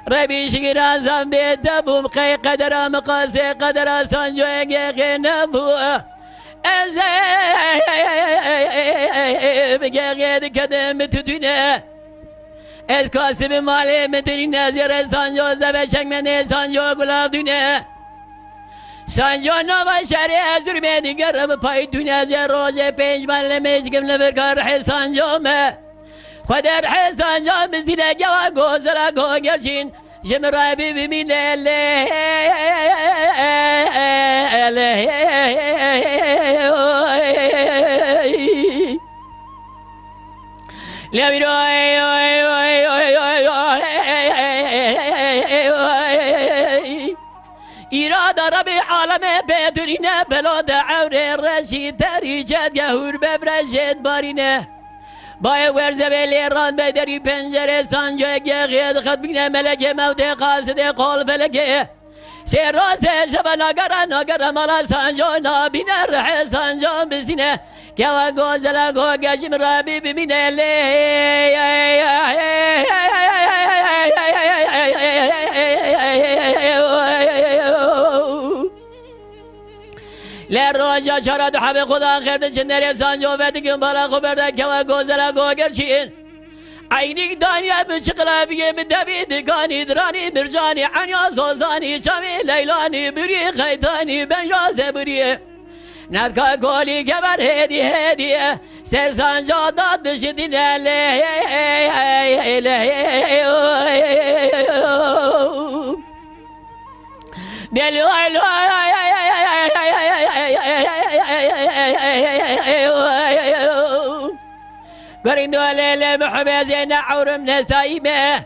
ربي شكرا زنبي تبوم قي قدر مقاسي قدر سنجوك نبو بقيت كدم تدنا اسكاسب مالي مدري نازير سانجو زبشك من سانجو قلاب دنا سانجو نوا شري ازر بيدي قرب پای دنیا زي روزه پنج مال مشكم لفرقار حسانجو ما خدر حسانجو بزينه جوا گوزرا گوگرچين جمرابي بمين إرادة ربي عالمه بدرينه بلاد عور الرشيد تريجت يهور ببرشد بارينه باي ورزه بلي ران بدري پنجره سانجه غيد خد بينه ملك موت قاصد قول فلك سيراس شبا ناقرا مالا سانجو نابينه رح سانجو بسينه كوا غوزلا غوغشم ربي بمينه لروجا شرد حب خدا خرد چندر سانجو ودگم بالا خبرده کوا گوزلا گوگرچین عینی دانیا بشقلا بیه مدوی دگانی درانی برجانی عنیا زوزانی چمی لیلانی بری خیتانی بنجاز بری ندکا گولی گبر هدیه سر سانجو داد دشدی لیلی قريندو ليلة محبازينا عورم نسايمة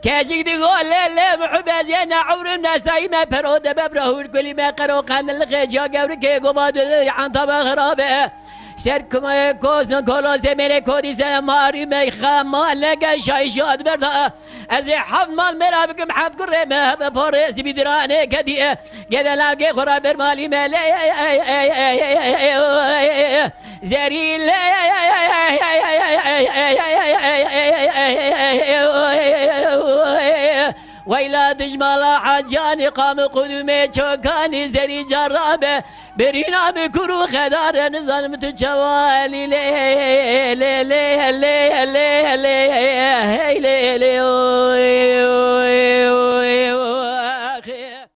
كاجيك تقول ليلة محبازينا عورم نسايمة برودة ببرهور كل ما قروا قان الغيجا قبرك قماد عن طبق غرابة شركما كوزن كولو زميني كودي سماري ميخا مالك شايشات بردا ازي حف مال مرابكم حف كرمه ببوريس بدراني كدي كذا لاقي خرابر مالي مالي زري ويلا دجمال حجاني قام قدومي چوكاني زري جرابه برينا بكرو خدار نزان متجوالي لي لي لي لي لي لي لي لي